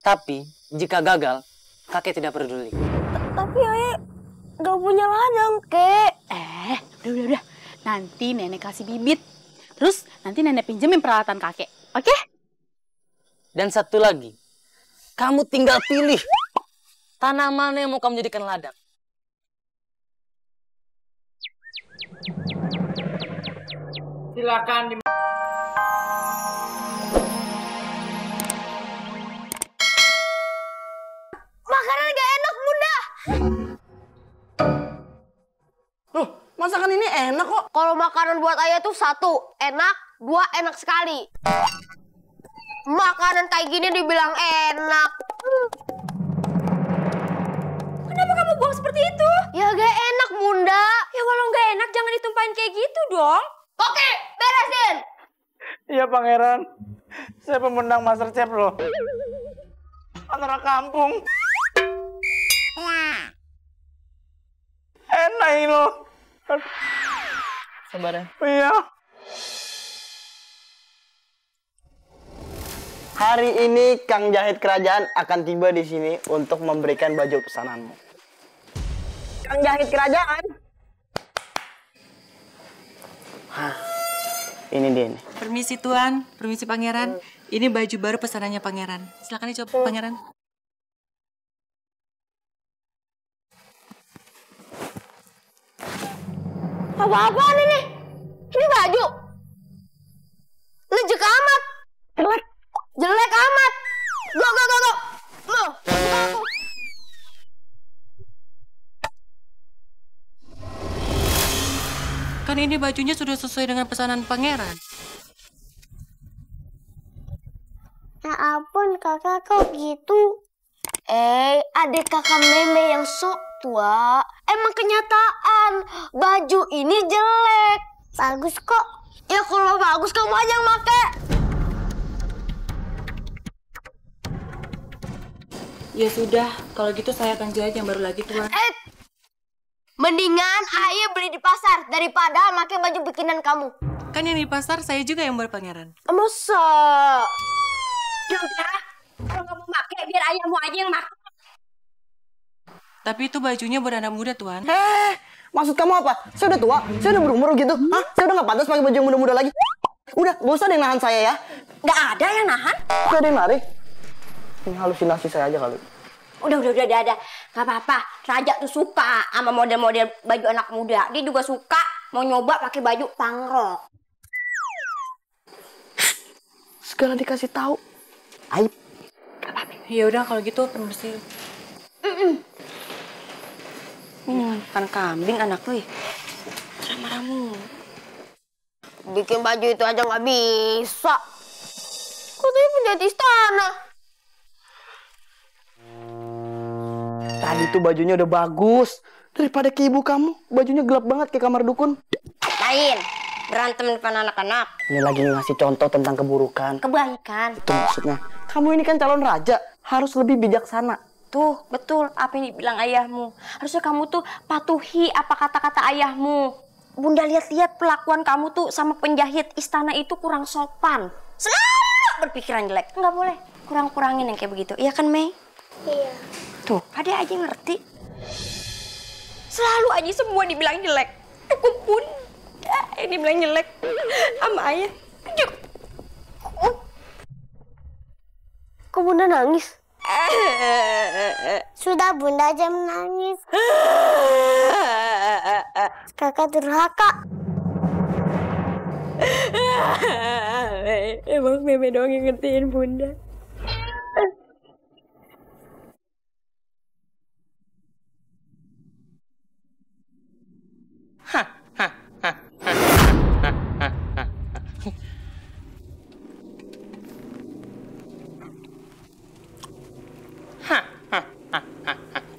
Tapi jika gagal, kakek tidak peduli. Tapi ayah gak punya ladang, kek. Udah. Nanti nenek kasih bibit. Terus nanti nenek pinjemin peralatan kakek. Oke? Dan satu lagi, kamu tinggal pilih tanah mana yang mau kamu jadikan ladang. Silakan. Makanan gak enak, Bunda. Loh, masakan ini enak kok. Kalau makanan buat ayah tuh 1 enak, 2 enak sekali. Makanan kayak gini dibilang enak. Kenapa kamu buang seperti itu? Ya gak enak, Bunda. Ya walau nggak enak jangan ditumpahin kayak gitu dong. Oke, beresin. Iya Pangeran, saya pemenang MasterChef loh. Antara kampung. Enak ini loh. Sabar ya. Iya. Hari ini Kang Jahit Kerajaan akan tiba di sini untuk memberikan baju pesananmu. Kang Jahit Kerajaan. Hah, ini dia nih. Permisi Tuan, permisi Pangeran. Ini baju baru pesanannya Pangeran. Silakan dicoba Pangeran. Apa-apaan ini? Ini baju. Lejek amat. Jelek amat. Go. Loh, buka aku. Kan ini bajunya sudah sesuai dengan pesanan Pangeran. Ya ampun, kakak kok gitu? Adik kakak Meme yang sok tua. Emang kenyataan, baju ini jelek. Bagus kok. Ya kalau bagus kamu aja yang make. Ya sudah, kalau gitu saya akan jahit yang baru lagi Tuan. Mendingan ayah beli di pasar daripada pakai baju bikinan kamu. Kan yang di pasar saya juga yang baru Pangeran. Masa? Ya udah, kalau nggak mau pakai biar ayahmu aja yang makan. Tapi itu bajunya buat anak muda Tuan. Maksud kamu apa? Saya udah tua? Saya udah berumur gitu? Hah? Saya udah gak pantas pakai baju yang muda-muda lagi? Udah, gak usah ada yang nahan saya ya. Nggak ada yang nahan. Gak ada yang narik. Ini halusinasi saya aja kali. Udah. Nggak apa-apa. Raja tuh suka sama model-model baju anak muda. Dia juga suka mau nyoba pakai baju pangrok. Segala dikasih tahu. Aib. Ya udah kalau gitu permisi. Ini makan kambing anak tuh ya. Marah-marahmu. Bikin baju itu aja nggak bisa. Katanya penjahit istana. Tadi tuh bajunya udah bagus. Daripada ke ibu kamu, bajunya gelap banget kayak kamar dukun. Lain. Berantem depan anak-anak. Ini lagi ngasih contoh tentang keburukan. Kebaikan. Itu maksudnya. Kamu ini kan calon raja, harus lebih bijaksana. Tuh, betul apa yang dibilang ayahmu. Harusnya kamu tuh patuhi apa kata-kata ayahmu. Bunda lihat-lihat pelakuan kamu tuh sama penjahit istana itu kurang sopan. Selalu berpikiran jelek. Nggak boleh. Kurang-kurangin yang kayak begitu. Iya kan, Mei? Iya. Tuh, ada aja ngerti. Selalu aja semua dibilang jelek. Aku pun yang dibilang jelek sama ayah. Kok Bunda nangis? Sudah Bunda jangan nangis. Kakak durhaka. Emang Meme doang yang ngertiin Bunda.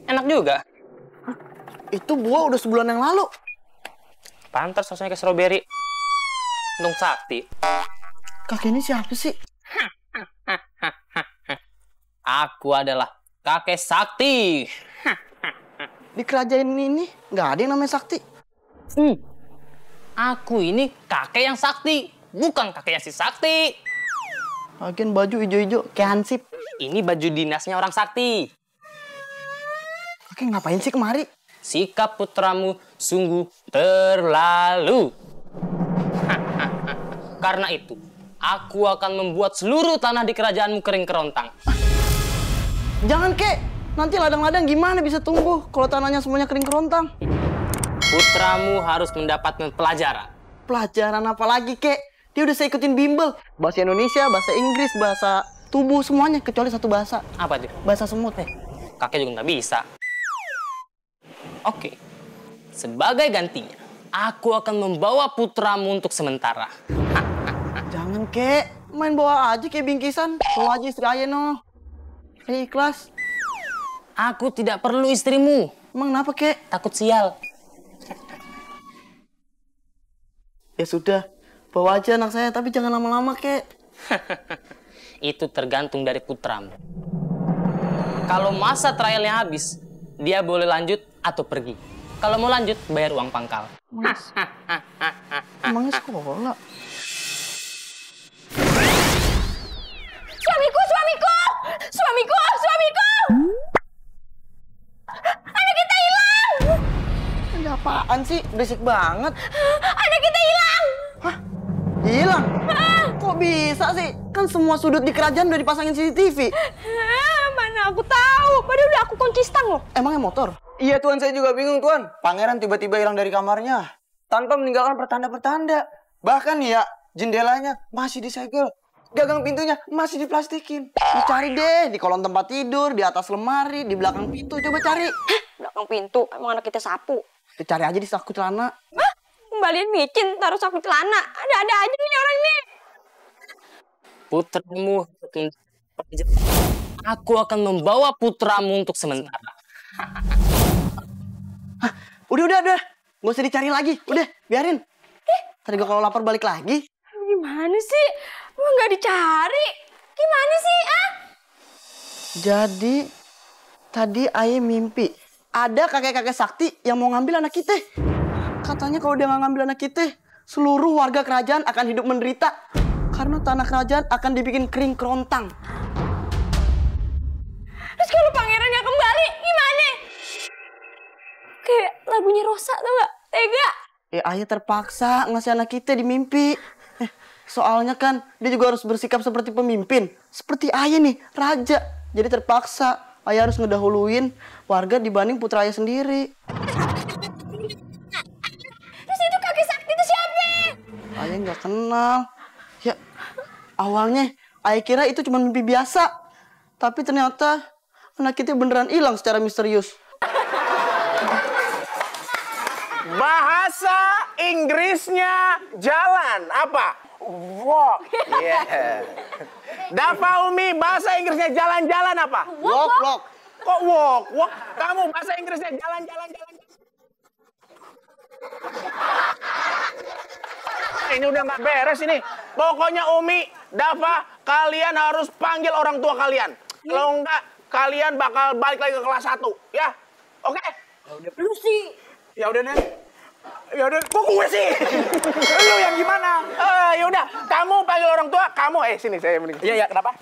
Enak juga. Itu buah udah sebulan yang lalu. Pantas rasanya kayak strawberry. Untung sakti. Kakek ini siapa sih? Aku adalah kakek sakti. Di kerajaan ini nggak ada yang namanya sakti. Aku ini kakek yang sakti, bukan kakek yang si sakti. Lagian baju hijau-hijau kayak Hansip. Ini baju dinasnya orang sakti. Oke, ngapain sih kemari? Sikap putramu sungguh terlalu. Karena itu, aku akan membuat seluruh tanah di kerajaanmu kering kerontang. Jangan, Kek. Nanti ladang-ladang gimana bisa tumbuh kalau tanahnya semuanya kering kerontang? Putramu harus mendapatkan pelajaran. Pelajaran apa lagi, Kek? Dia udah saya ikutin bimbel. Bahasa Indonesia, bahasa Inggris, bahasa tubuh, semuanya. Kecuali satu bahasa. Apa itu? Bahasa semut. Kakek juga nggak bisa. Oke, sebagai gantinya, aku akan membawa putramu untuk sementara. Jangan, Kek. Main bawa aja kayak bingkisan. Bawa aja istri ayah, no. Kayak ikhlas. Aku tidak perlu istrimu. Emang kenapa, Kek? Takut sial. Ya sudah. Bawa aja anak saya, tapi jangan lama-lama, Kek. Itu tergantung dari putramu. Kalau masa trialnya habis, dia boleh lanjut atau pergi. Kalau mau lanjut, bayar uang pangkal. Emangnya sekolah? Suamiku, suamiku! Suamiku, suamiku! Anak kita hilang! Ada apaan sih? Berisik banget. Anak kita hilang! Hah? Hilang? Kok bisa sih? Kan semua sudut di kerajaan udah dipasangin CCTV. Mana aku tahu. Padahal udah aku kunci stang loh. Emangnya motor? Iya Tuan, saya juga bingung Tuan. Pangeran tiba-tiba hilang dari kamarnya tanpa meninggalkan pertanda-pertanda. Bahkan ya, jendelanya masih disegel. Gagang pintunya masih diplastikin. Cari deh, di kolong tempat tidur, di atas lemari, di belakang pintu. Coba cari. Belakang pintu, emang anak kita sapu. Cari aja di saku celana. Hah? Kembalian micin, taruh saku celana. Ada-ada aja nih orang ini. Putramu, aku akan membawa putramu untuk sementara. Udah. Nggak usah dicari lagi. Udah, biarin. Tadi kalau lapar balik lagi. Gimana sih? Lu nggak dicari? Gimana sih, ah? Jadi, tadi ayah mimpi. Ada kakek-kakek sakti yang mau ngambil anak kita. Katanya kalau dia nggak ngambil anak kita, seluruh warga kerajaan akan hidup menderita. Karena tanah kerajaan akan dibikin kering kerontang. Terus kalau pangerannya kembali, gimana? Kayak lagunya Rosa, tau gak? Tega. Ayah terpaksa ngasih anak kita di mimpi. Soalnya kan dia juga harus bersikap seperti pemimpin. Seperti ayah nih, raja. Jadi terpaksa ayah harus ngedahuluin warga dibanding putra ayah sendiri. Terus itu kakek sakti itu siapa? Ayah nggak kenal. Ya, awalnya ayah kira itu cuma mimpi biasa. Tapi ternyata anak kita beneran hilang secara misterius. Bahasa Inggrisnya jalan apa? Walk. Yeah. Dafa Umi, bahasa Inggrisnya jalan-jalan apa? Walk. Kok walk? Walk. Kamu bahasa Inggrisnya jalan-jalan. Ini udah nggak beres ini. Pokoknya Umi, Dafa, kalian harus panggil orang tua kalian. Kalau enggak, kalian bakal balik lagi ke kelas 1, ya? Oke? Lu sih. Ya udah nih. Ya udah, kok gue sih? Lu yang gimana? Ya udah, kamu panggil orang tua, kamu sini saya mending. Iya, kenapa?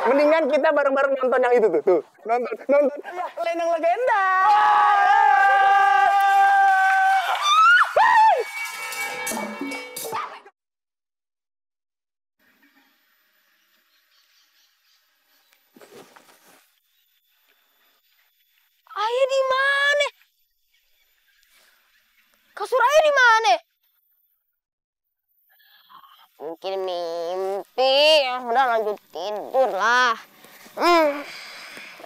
Mendingan kita bareng-bareng nonton yang itu tuh. Nonton. Lenong Legenda. Ayah di mana? Kasur ayah di mana? Mungkin mimpi. Udah lanjut tidur lah.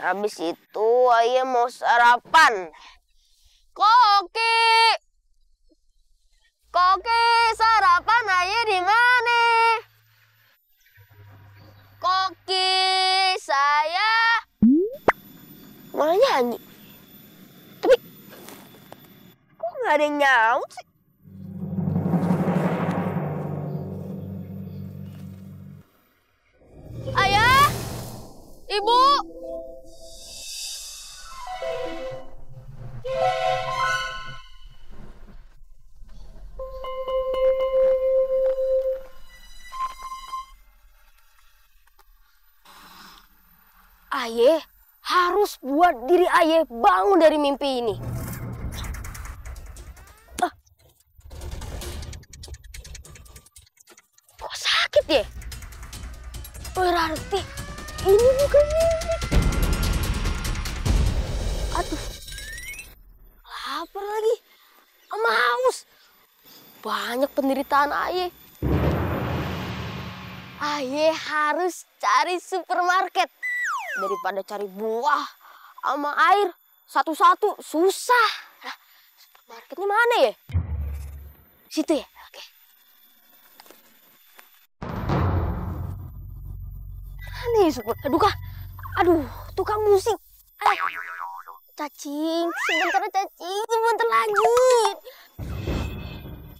Habis itu ayah mau sarapan. Koki, sarapan ayah di mana? Koki, saya malah nyanyi. Tapi kok nggak ada yang nyaut sih? Ayah, Ibu. Aye harus buat diri Aye bangun dari mimpi ini. Kok sakit ya? Berarti ini bukan mimpi. Aduh, lapar lagi, sama haus. Banyak penderitaan Aye. Aye harus cari supermarket. Daripada cari buah sama air satu-satu susah. Nah, supermarketnya mana ya? Situ ya? Oke. Mana ya super? Aduh kak. Aduh, tukang musik. Cacing, sebentar cacing, sebentar lagi.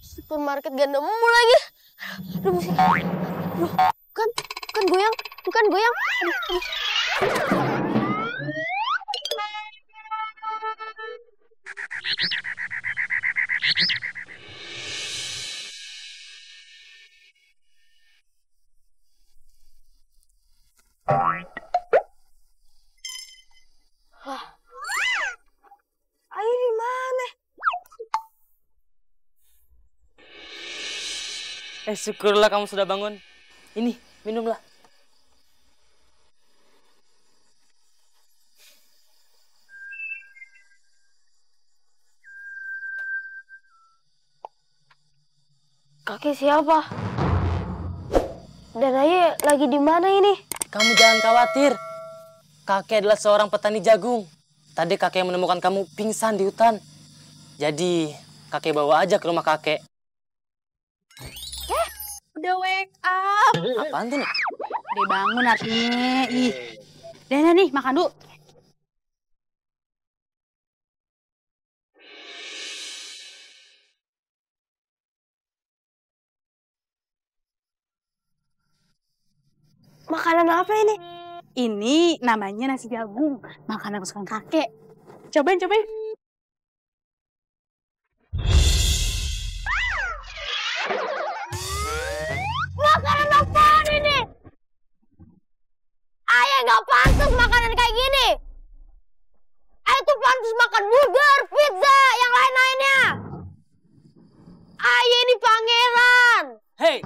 Supermarket gak nemu lagi. Aduh, musik. Aduh, bukan goyang, bukan goyang. Aduh. Wah, air di mana? Syukurlah kamu sudah bangun. Ini, minumlah. Kakek siapa? Dan Aye lagi di mana ini? Kamu jangan khawatir. Kakek adalah seorang petani jagung. Tadi kakek menemukan kamu pingsan di hutan. Jadi, kakek bawa aja ke rumah kakek. Udah wake up. Apaan tuh nih? Udah bangun artinya. Ih. Dana nih, makan dulu. Makanan apa ini? Ini namanya nasi jagung. Makanan kesukaan kakek. Cobain, cobain. Makanan apaan ini? Ayah nggak pantas makanan kayak gini. Ayah tuh pantas makan burger, pizza, yang lain-lainnya. Ayah ini pangeran. Hei,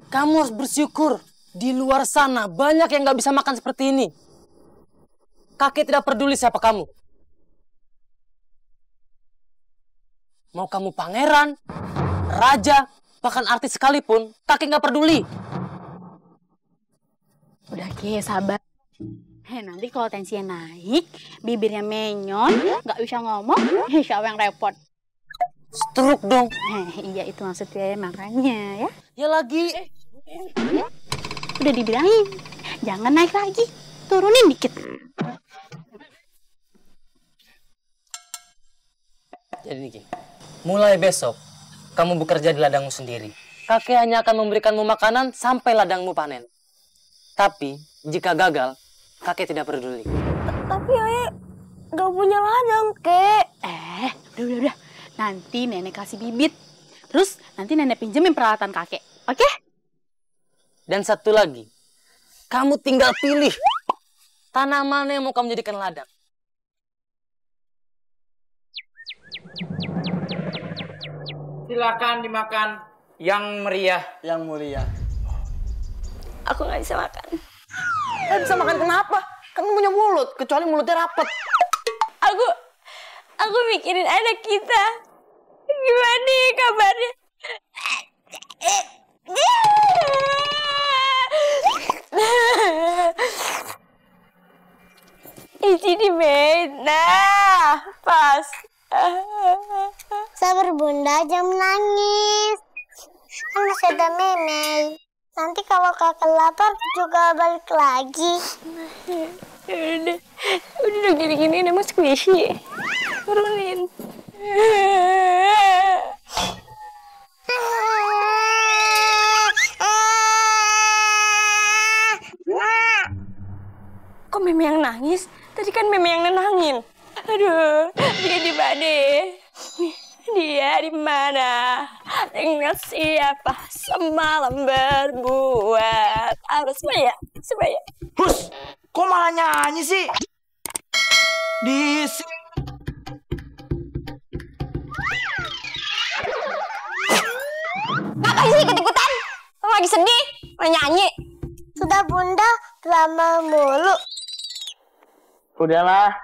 kamu harus bersyukur. Di luar sana banyak yang nggak bisa makan seperti ini. Kakek tidak peduli siapa kamu. Mau kamu pangeran, raja, bahkan artis sekalipun, kakek nggak peduli. Udah, Ki, sabar. Nanti kalau tensinya naik, bibirnya menyon, nggak bisa ngomong, siapa yang repot? Stroke dong. Iya, itu maksudnya, makanya ya. Ya lagi. Udah dibilangin, jangan naik lagi, turunin dikit. Jadi Niki, mulai besok kamu bekerja di ladangmu sendiri. Kakek hanya akan memberikanmu makanan sampai ladangmu panen. Tapi jika gagal, kakek tidak peduli. Tapi Ayah nggak punya ladang, Kek. Udah. Nanti nenek kasih bibit. Terus nanti nenek pinjemin peralatan kakek, oke? Dan satu lagi, kamu tinggal pilih tanah mana yang mau kamu jadikan ladang. Silakan dimakan yang meriah. Yang mulia. Aku nggak bisa makan. Bisa makan kenapa? Kan punya mulut, kecuali mulutnya rapet. Aku mikirin anak kita. Gimana nih kabarnya? Ini Nah, pas. Sabar Bunda, jangan nangis. Kan masih ada Meme. Nanti kalau kakak lapar juga balik lagi. Udah gini-gini udah mau squishy. Turunin. Kok Meme yang nangis? Tadi kan Meme yang nenangin. Aduh, dia di mana? Dia di mana? Dengan siapa semalam berbuat? Harus Maya. Hus! Kok malah nyanyi sih? Di Ngapain sih ikut-ikutan? Lo lagi sedih? Mau nyanyi? Sudah Bunda, drama mulu. Udahlah,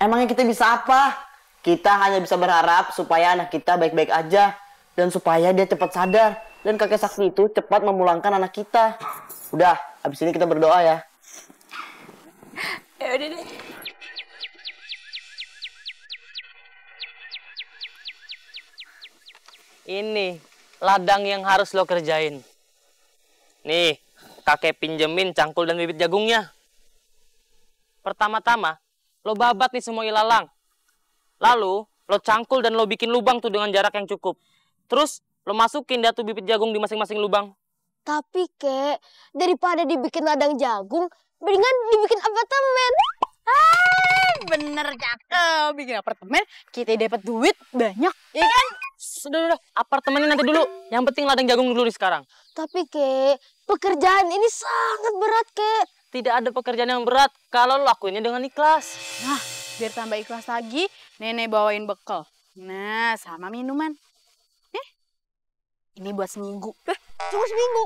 emangnya kita bisa apa? Kita hanya bisa berharap supaya anak kita baik-baik aja. Dan supaya dia cepat sadar. Dan kakek sakti itu cepat memulangkan anak kita. Udah, habis ini kita berdoa ya. Ya udah deh. Ini ladang yang harus lo kerjain. Nih, kakek pinjemin cangkul dan bibit jagungnya. Pertama-tama, lo babat nih semua ilalang. Lalu, lo cangkul dan lo bikin lubang tuh dengan jarak yang cukup. Terus, lo masukin dah tuh bibit jagung di masing-masing lubang. Tapi Kek, daripada dibikin ladang jagung, mendingan dibikin apartemen. Bener cakep, bikin apartemen kita dapat duit banyak, ya kan? Sudah, apartemennya nanti dulu. Yang penting ladang jagung dulu nih sekarang. Tapi Kek, pekerjaan ini sangat berat Kek. Tidak ada pekerjaan yang berat kalau lo lakuinnya dengan ikhlas. Nah, biar tambah ikhlas lagi, nenek bawain bekal. Nah, sama minuman. Ini buat seminggu. Cuma seminggu.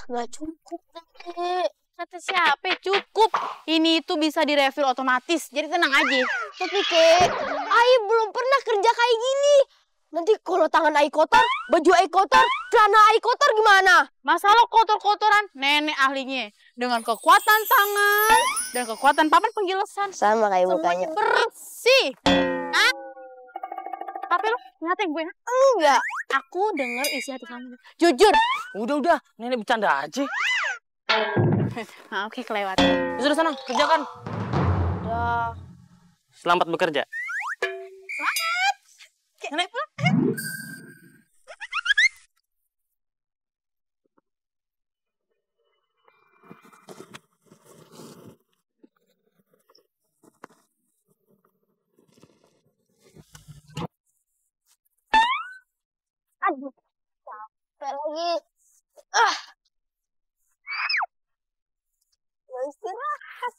Nggak cukup Kek. Kata siapa? Cukup. Ini itu bisa direfill otomatis, jadi tenang aja. Tapi Kek, Ai belum pernah kerja kayak gini. Nanti kalau tangan Ai kotor, baju Ai kotor, celana Ai kotor gimana? Masalah kotor-kotoran, nenek ahlinya. Dengan kekuatan tangan dan kekuatan papan penggilesan. Sama kayak mukanya. Bersih. Hah? Apa lo? Ngatain gue? Enggak. Aku denger isi hati kamu. Jujur. Udah, nenek bercanda aja. Nah, oke, kelewatan. Sudah sana, kerjakan. Udah. Selamat bekerja. Selamat. Nenek pulang. Aduh, capek lagi. Mau istirahat.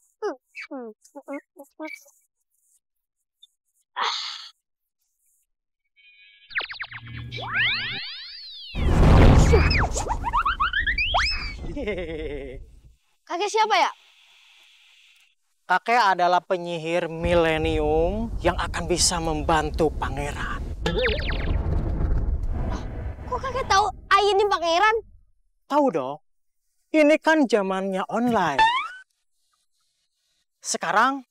Kakek siapa ya? Kakek adalah penyihir milenium yang akan bisa membantu pangeran. Kok kakek tahu Ai ini pangeran? Tahu dong, ini kan zamannya online. Sekarang,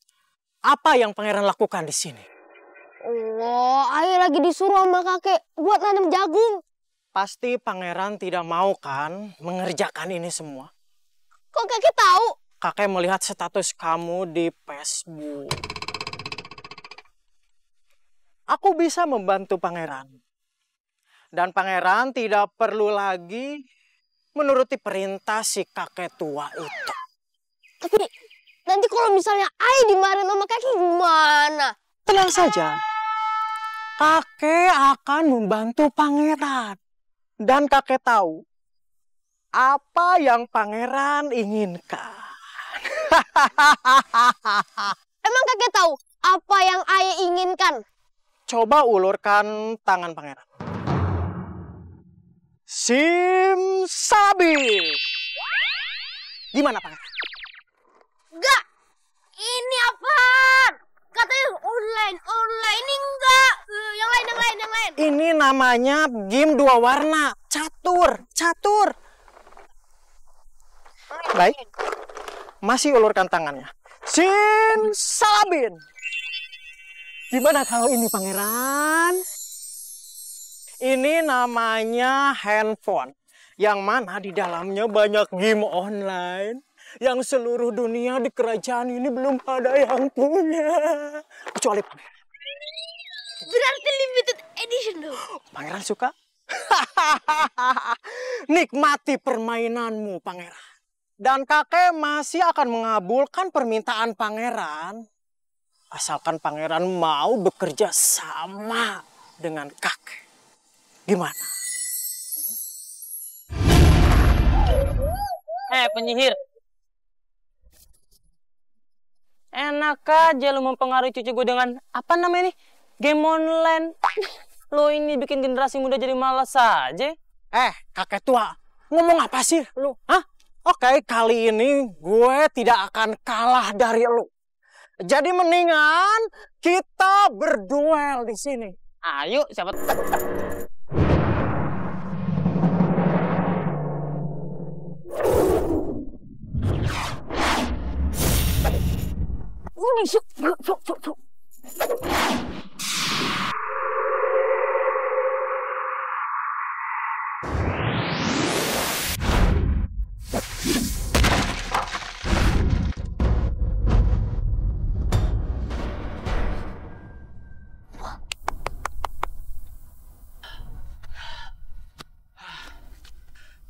apa yang pangeran lakukan di sini? Oh, Ai lagi disuruh sama kakek buat nanam jagung. Pasti pangeran tidak mau kan mengerjakan ini semua. Kok kakek tahu? Kakek melihat status kamu di Facebook. Aku bisa membantu pangeran. Dan pangeran tidak perlu lagi menuruti perintah si kakek tua itu. Tapi nanti kalau misalnya Ai dimarahin sama kakek gimana? Tenang saja. Kakek akan membantu pangeran. Dan kakek tahu apa yang pangeran inginkan. Emang kakek tahu apa yang Ai inginkan? Coba ulurkan tangan pangeran. Simsabil. Gimana pangeran? Enggak. Ini apaan? Katanya online. Ini enggak. Yang lain. Ini namanya game dua warna. Catur. Baik. Masih ulurkan tangannya. Simsalabim. Gimana kalau ini pangeran? Ini namanya handphone. Yang mana di dalamnya banyak game online. Yang seluruh dunia di kerajaan ini belum ada yang punya. Kecuali pangeran. Berarti limited edition dong. Pangeran suka? Nikmati permainanmu, pangeran. Dan kakek masih akan mengabulkan permintaan pangeran. Asalkan pangeran mau bekerja sama dengan kakek. Gimana? Penyihir. Enak aja lu mempengaruhi cucu gue dengan apa namanya nih? Game online. Lo ini bikin generasi muda jadi malas saja. Kakek tua, ngomong apa sih lu? Hah? Oke, kali ini gue tidak akan kalah dari lu. Jadi mendingan kita berduel di sini. Ayo, siapa?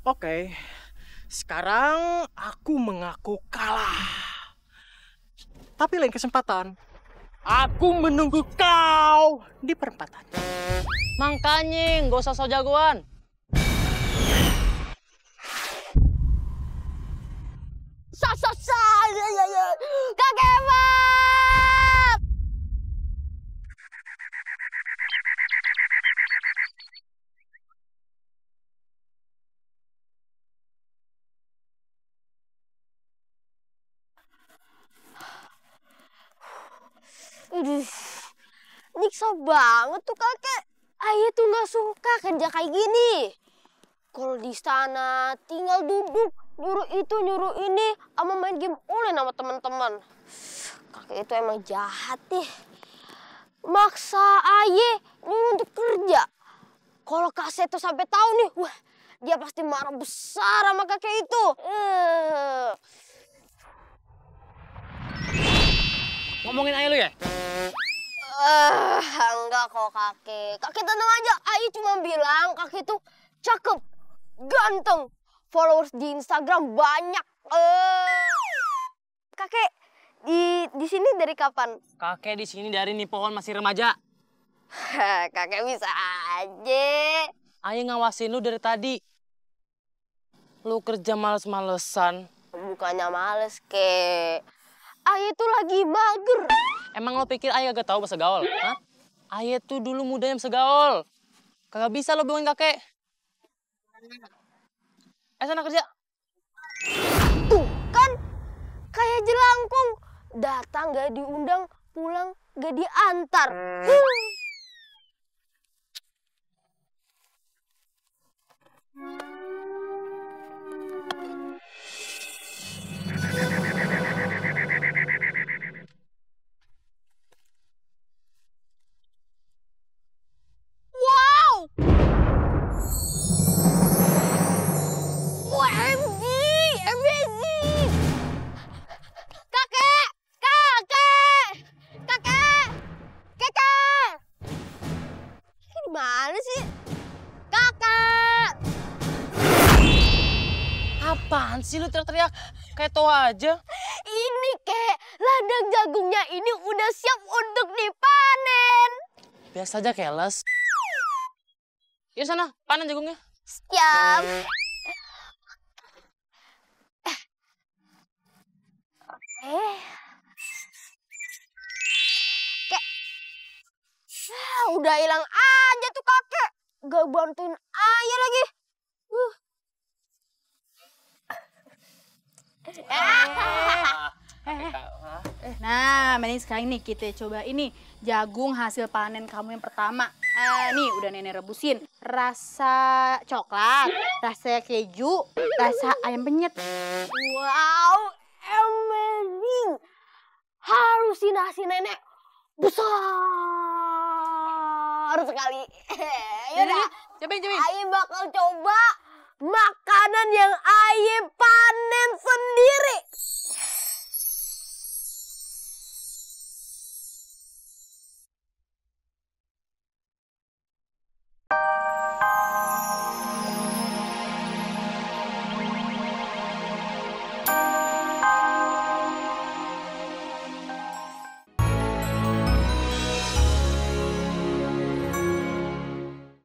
Oke, sekarang aku mengaku kalah. Tapi lain kesempatan, aku menunggu kau di perempatan. Makanya, gak usah so jagoan. Kakek Emak! Nyiksa banget tuh kakek. Ayah tuh gak suka kerja kayak gini. Kalau di sana tinggal duduk, nyuruh itu nyuruh ini, sama main game online sama teman-teman. Kakek itu emang jahat nih. Maksa ayah nyuruh untuk kerja. Kalau Kak Seto sampai tahu nih, wah, dia pasti marah besar sama kakek itu. Ngomongin ayah lu ya? Enggak kok kakek. Kakek tenang aja. Ayah cuma bilang kakek itu cakep, ganteng, followers di Instagram banyak. Kakek di sini dari kapan? Kakek di sini dari nih pohon masih remaja. Kakek bisa aja. Ayah ngawasin lu dari tadi. Lu kerja males-malesan. Bukannya males, kek. Ayah tuh lagi mager. Emang lo pikir ayah gak tahu bahasa gaul? Hah? Ayah tuh dulu mudanya bahasa gaul. Kagak bisa lo bohongin kakek. Sana kerja. Tuh kan, kayak jelangkung. Datang gak diundang, pulang gak diantar. Wow! OMG! MBG! Kakek! Kakek! Kakek! Kakek! Ini gimana sih? Kakek! Apaan sih lu teriak-teriak? Kayak tua aja. Ini kek, ladang jagungnya ini udah siap untuk dipanen. Biasa aja keles. Yuk sana, panen jagungnya. Siap. Kek. Udah hilang aja tuh kakek. Gak bantuin ayah lagi. Nah, mending sekarang nih kita coba ini jagung hasil panen kamu yang pertama. Nih udah nenek rebusin. Rasa coklat, rasa keju, rasa ayam penyet. Wow, amazing. Halusinasi nenek besar sekali. Yaudah, Cobain. Ayah bakal coba makanan yang Ayah panen sendiri.